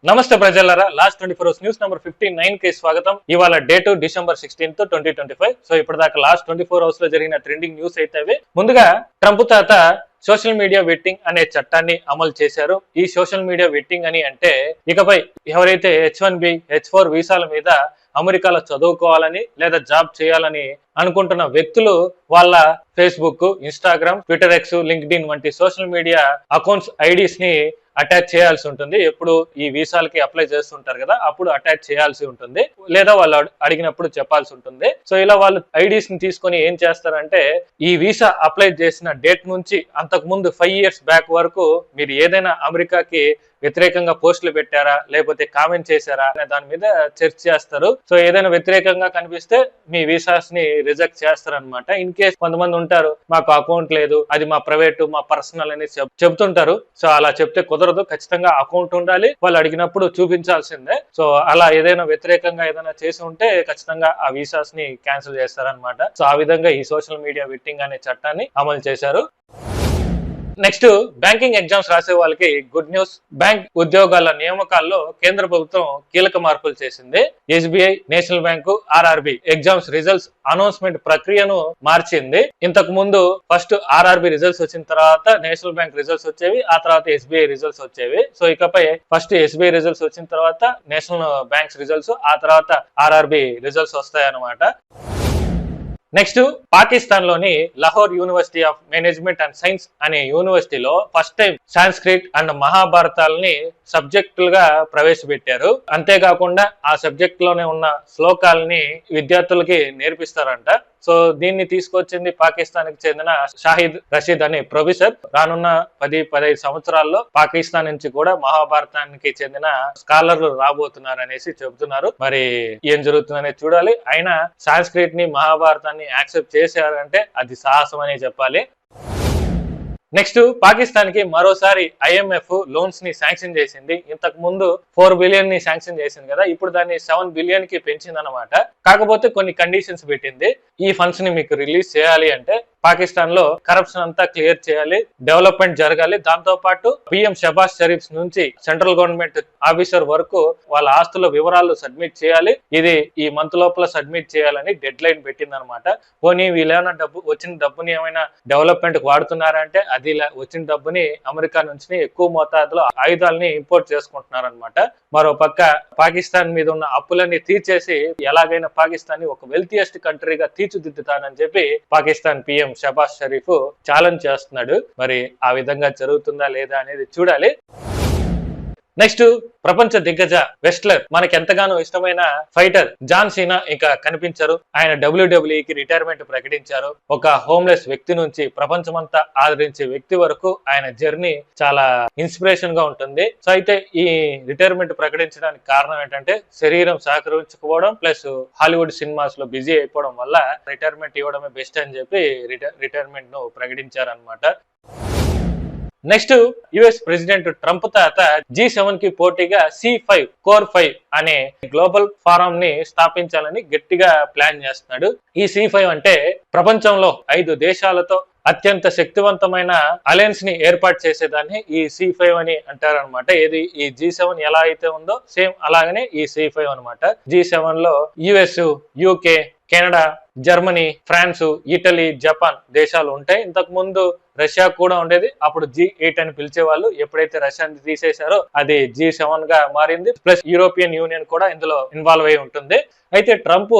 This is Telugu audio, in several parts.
నమస్తే ప్రజలారా, లాస్ట్ 24 అవర్స్ న్యూస్ నంబర్ 59 కి స్వాగతం. ఇవాళ డేట్ డిసెంబర్ 16th 2025. సో ఇప్పటిదాకా లాస్ట్ 24 అవర్స్ లో జరిగిన ట్రెండింగ్ న్యూస్ అయితే అవి. ముందుగా ట్రంప్ తాత సోషల్ మీడియా వెట్టింగ్ అనే చట్టాన్ని అమలు చేశారు. ఈ సోషల్ మీడియా వెట్టింగ్ అని అంటే ఇకపై ఎవరైతే H1B, H4 వీసాల మీద అమెరికాలో చదువుకోవాలని లేదా జాబ్ చేయాలని అనుకుంటున్న వ్యక్తులు వాళ్ళ Facebook, Instagram, Twitter X, LinkedIn వంటి సోషల్ మీడియా అకౌంట్స్ ఐడీస్ ని అటాచ్ చేయాల్సి ఉంటుంది. ఎప్పుడు ఈ వీసాలకి అప్లై చేస్తుంటారు కదా, అప్పుడు అటాచ్ చేయాల్సి ఉంటుంది, లేదా వాళ్ళు అడిగినప్పుడు చెప్పాల్సి ఉంటుంది. సో ఇలా వాళ్ళు ఐడీస్ ని తీసుకొని ఏం చేస్తారంటే, ఈ వీసా అప్లై చేసిన డేట్ నుంచి అంతకు ముందు 5 years బ్యాక్ వరకు మీరు ఏదైనా అమెరికాకి వ్యతిరేకంగా పోస్టులు పెట్టారా, లేకపోతే కామెంట్ చేశారా అనే దాని మీద చర్చ చేస్తారు. సో ఏదైనా వ్యతిరేకంగా కనిపిస్తే మీ వీసాస్ ని రిజెక్ట్ చేస్తారనమాట. ఇన్ కేస్ కొంతమంది ఉంటారు, మాకు అకౌంట్ లేదు, అది మా ప్రైవేట్, మా పర్సనల్ అని చెప్తుంటారు. సో అలా చెప్తే కుదరదు, ఖచ్చితంగా అకౌంట్ ఉండాలి, వాళ్ళు అడిగినప్పుడు చూపించాల్సిందే. సో అలా ఏదైనా వ్యతిరేకంగా ఏదైనా చేసి ఉంటే ఖచ్చితంగా ఆ వీసాస్ ని క్యాన్సిల్ చేస్తారనమాట. సో ఆ విధంగా ఈ సోషల్ మీడియా వెట్టింగ్ అనే చట్టాన్ని అమలు చేశారు. నెక్స్ట్, బ్యాంకింగ్ ఎగ్జామ్స్ రాసే వాళ్ళకి గుడ్ న్యూస్. బ్యాంక్ ఉద్యోగాల నియామకాల్లో కేంద్ర ప్రభుత్వం కీలక మార్పులు చేసింది. SBI, national bank, RRB exams results announcement ప్రక్రియను మార్చింది. ఇంతకు ముందు ఫస్ట్ RRB రిజల్ట్స్ వచ్చిన తర్వాత నేషనల్ బ్యాంక్ రిజల్ట్స్ వచ్చేవి, ఆ తర్వాత SBI రిజల్ట్స్ వచ్చేవి. సో ఇకపై ఫస్ట్ SBI రిజల్ట్స్ వచ్చిన తర్వాత నేషనల్ బ్యాంక్స్ రిజల్ట్స్, ఆ తర్వాత RRB రిజల్ట్స్ వస్తాయన్నమాట. నెక్స్ట్, పాకిస్తాన్ లోని Lahore university of management and science అనే యూనివర్సిటీలో ఫస్ట్ టైం సాంస్క్రిట్ అండ్ మహాభారతాలని సబ్జెక్టులుగా ప్రవేశపెట్టారు. అంతేకాకుండా ఆ సబ్జెక్ట్ లోనే ఉన్న శ్లోకాలని విద్యార్థులకి నేర్పిస్తారంట. సో దీన్ని తీసుకొచ్చింది పాకిస్తాన్ కి చెందిన షాహిద్ రషీద్ అనే ప్రొఫెసర్. రానున్న 10-15 సంవత్సరాల్లో పాకిస్తాన్ నుంచి కూడా మహాభారతానికి చెందిన స్కాలర్లు రాబోతున్నారు అనేసి చెబుతున్నారు. మరి ఏం జరుగుతుందనేది చూడాలి. అయినా సాంస్క్రిట్ ని, మహాభారతాన్ని యాక్సెప్ట్ చేశారంటే అది సాహసం అనే చెప్పాలి. నెక్స్ట్, పాకిస్తాన్ కి మరోసారి IMF లోన్స్ ని శాంక్షన్ చేసింది. ఇంతకు ముందు 4 బిలియన్ ని శాంక్షన్ చేసింది కదా, ఇప్పుడు దాన్ని 7 బిలియన్ కి పెంచింది అనమాట. కాకపోతే కొన్ని కండిషన్స్ పెట్టింది. ఈ ఫండ్స్ ని మీకు రిలీజ్ చేయాలి అంటే పాకిస్తాన్ లో కరప్షన్ అంతా క్లియర్ చేయాలి, డెవలప్మెంట్ జరగాలి, దాంతో పాటు PM షబాజ్ షరీఫ్ నుంచి సెంట్రల్ గవర్నమెంట్ ఆఫీసర్ వరకు వాళ్ళ ఆస్తుల వివరాలు సబ్మిట్ చేయాలి. ఇది ఈ మంత్ లోపల సబ్మిట్ చేయాలని డెడ్ లైన్ పెట్టింది అనమాట. పోనీ వీళ్ళేమైనా వచ్చిన డబ్బుని ఏమైనా డెవలప్మెంట్ వాడుతున్నారంటే అది వచ్చిన డబ్బుని అమెరికా నుంచి ఎక్కువ మోతాదులో ఆయుధాలని ఇంపోర్ట్ చేసుకుంటున్నారు అనమాట. మరో పక్క పాకిస్తాన్ మీద ఉన్న అప్పులన్నీ తీర్చేసి ఎలాగైనా పాకిస్తాన్ ని ఒక వెల్తియెస్ట్ కంట్రీగా తీర్చిదిద్దుతానని చెప్పి పాకిస్తాన్ PM షబాజ్ షరీఫ్ ఛాలెంజ్ చేస్తున్నాడు. మరి ఆ విధంగా జరుగుతుందా లేదా అనేది చూడాలి. నెక్స్ట్, ప్రపంచ దిగ్గజ వెస్ట్లర్, మనకి ఎంతగానో ఇష్టమైన ఫైటర్ జాన్ సీనా ఇంకా కనిపించారు. ఆయన WWE కి రిటైర్మెంట్ ప్రకటించారు. ఒక హోమ్లెస్ వ్యక్తి నుంచి ప్రపంచమంతా ఆదరించే వ్యక్తి వరకు ఆయన జర్నీ చాలా ఇన్స్పిరేషన్ గా ఉంటుంది. సో అయితే ఈ రిటైర్మెంట్ ప్రకటించడానికి కారణం ఏంటంటే శరీరం సహకరించుకోవడం ప్లస్ హాలీవుడ్ సినిమాస్ లో బిజీ అయిపోవడం వల్ల రిటైర్మెంట్ ఇవ్వడమే బెస్ట్ అని చెప్పి రిటైర్మెంట్ ను ప్రకటించారనమాట. నెక్స్ట్, US ప్రెసిడెంట్ ట్రంప్ తాత G7 కి పోటీగా C5 కోర్ 5 అనే గ్లోబల్ ఫారం ని స్థాపించాలని గట్టిగా ప్లాన్ చేస్తున్నాడు. ఈ C5 అంటే ప్రపంచంలో 5 దేశాలతో అత్యంత శక్తివంతమైన అలయన్స్ ని ఏర్పాటు చేసేదాన్ని ఈ C5 అని అంటారనమాట. ఏది ఈ G7 ఎలా అయితే ఉందో సేమ్ అలాగనే ఈ C5 అనమాట. G7 లో US, UK, Canada, Germany, France, Italy, Japan దేశాలు ఉంటాయి. ఇంతకు ముందు రష్యా కూడా ఉండేది, అప్పుడు G8 అని పిలిచేవాళ్ళు. ఎప్పుడైతే రష్యాని తీసేశారో అది G7 గా మారింది. ప్లస్ యూరోపియన్ యూనియన్ కూడా ఇందులో ఇన్వాల్వ్ అయి ఉంటుంది. అయితే ట్రంప్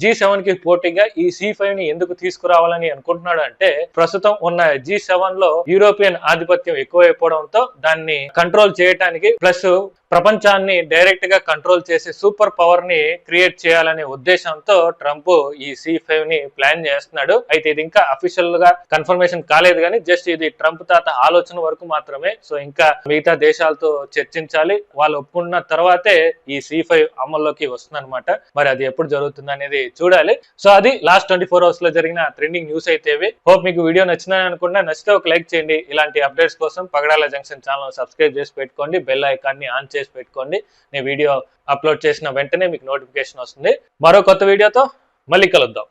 G7 కి పోటీగా ఈ C5 ని ఎందుకు తీసుకురావాలని అనుకుంటున్నాడు అంటే, ప్రస్తుతం ఉన్న G7 లో యూరోపియన్ ఆధిపత్యం ఎక్కువైపోవడంతో దాన్ని కంట్రోల్ చేయడానికి ప్లస్ ప్రపంచాన్ని డైరెక్ట్ గా కంట్రోల్ చేసే సూపర్ పవర్ ని క్రియేట్ చేయాలనే ఉద్దేశంతో ట్రంప్ ఈ C5 ని ప్లాన్ చేస్తున్నాడు. అయితే ఇది ఇంకా అఫీషియల్ గా కన్ఫర్మేషన్ కాలేదు కానీ జస్ట్ ఇది ట్రంప్ తాత ఆలోచన వరకు మాత్రమే. సో ఇంకా మిగతా దేశాలతో చర్చించాలి, వాళ్ళు ఒప్పుకున్న తర్వాతే ఈ C5 అమల్లోకి వస్తుంది అనమాట. మరి అది ఎప్పుడు జరుగుతుంది అనేది చూడాలి. సో అది లాస్ట్ 24 అవర్స్ లో జరిగిన ట్రెండింగ్ న్యూస్ అయితే ఇవి. హోప్ మీకు వీడియో నచ్చిందని అనుకుంటా. నచ్చితే ఒక లైక్ చేయండి. ఇలాంటి అప్డేట్స్ కోసం పగడాల జంక్షన్ ఛానల్ సబ్స్క్రైబ్ చేసి పెట్టుకోండి, బెల్ ఐకాన్ ని ఆన్ చేసి పెట్టుకోండి. నేను వీడియో అప్లోడ్ చేసిన వెంటనే మీకు నోటిఫికేషన్ వస్తుంది. మరో కొత్త వీడియోతో మళ్ళీ కలుద్దాం.